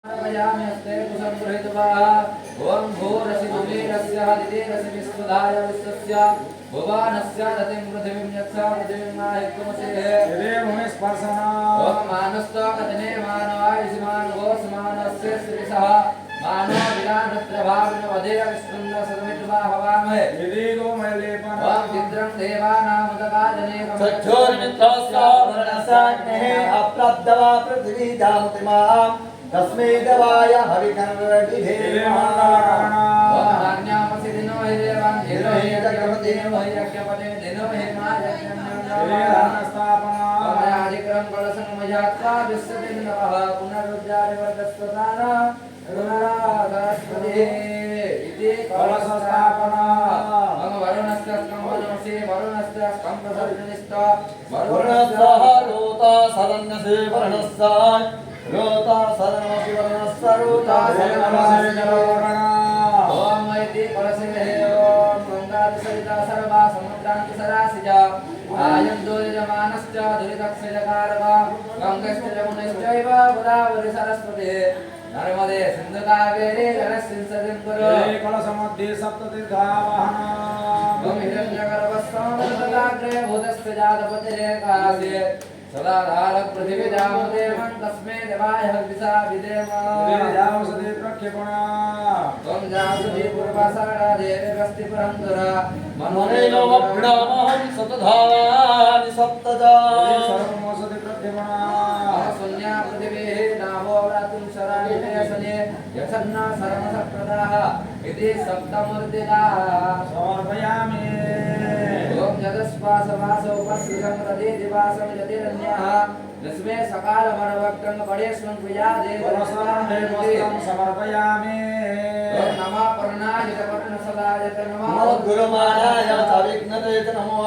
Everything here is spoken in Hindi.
हस्ते कुसंगृहीत्वा ओम भूरसि दुमेरस्य दिदेरसि विश्वधाय विश्वस्य भुवनस्य दतिं पृथिवीं यत्सा पृथिवीं माहित्वमसेः दिवे भूमि स्पर्शना ओम मानस्तो कथने मानवायसि मानवोऽस्मानस्य श्रीसः मानो विराटप्रभाविन वधेय विष्णुन्न सदमित्वा हवामहे विदीगो मयलेपन ओम चित्रं देवानामुदकाजने सज्जोर्मित्रस्य वर्णसाग्नेः अप्राप्तवा पृथिवी जामुतिमाम् तस्मै देवाय हविकर्णविधे नान्यामसि दिनो हि देवान् दिनो हि यज्ञपते दिनो हि यज्ञपते दिनो हि मायज्ञस्थापनाधिक्रम कलसंमयात्वा विश्वतिन्नवः पुनरुद्धारिवर्गस्वदान रुणराधस्पदे इति कलसंस्थापना मम वरुणस्य स्कम्भनोषि वरुणस्य स्कम्भसर्जनिष्ठ वरुणस्य रोता सदन्यसे वर्णस्य रोता सदनमसि वर्णस्य रोता सदनमसि जलवर्णा ओम इति कलसे ओम गंगादिसरिता सर्वा समुद्रान्ति सरासिजा आयं दूरिजमानश्च दुरितक्षजकारवा गङ्गश्च यमुनश्चैव गोदावरी सरस्वती नर्मदे सिन्धु कावेरी जलस्मिन् सदिं कुरु कलशमध्ये सप्ततीर्थावहना ओम हिरण्यगर्भस्समृतदाग्रे भूतस्य जातपतिरेकासे सदाधार पृथिवी जामदेवं तस्मै देवाय हविषा विदेम जावसदे प्रक्षेपणा त्वं जासुदे पूर्वाषाढा देवी वस्तिपुरन्दरा मनोनेनो वप्रामहं सतधावानि सप्तजा सर्वमोसदे प्रक्षेपणा शून्या पृथिवी नाभो व्रातुं शराणिते सने यक्षन्ना सर्वसप्रदाः इति सप्तमूर्तिकाः समर्पयामि ओम जगस्वासवासो उपस्संप्रदे दिवासं यतिरन्यः दस्मे सकालमनवक्तं पडेष्वं क्रिया देवस्तं समर्पयामि ओम नमः पर्णाय पट्टन सदाय नमः नमो गुरुमानाय सविघ्नते नमो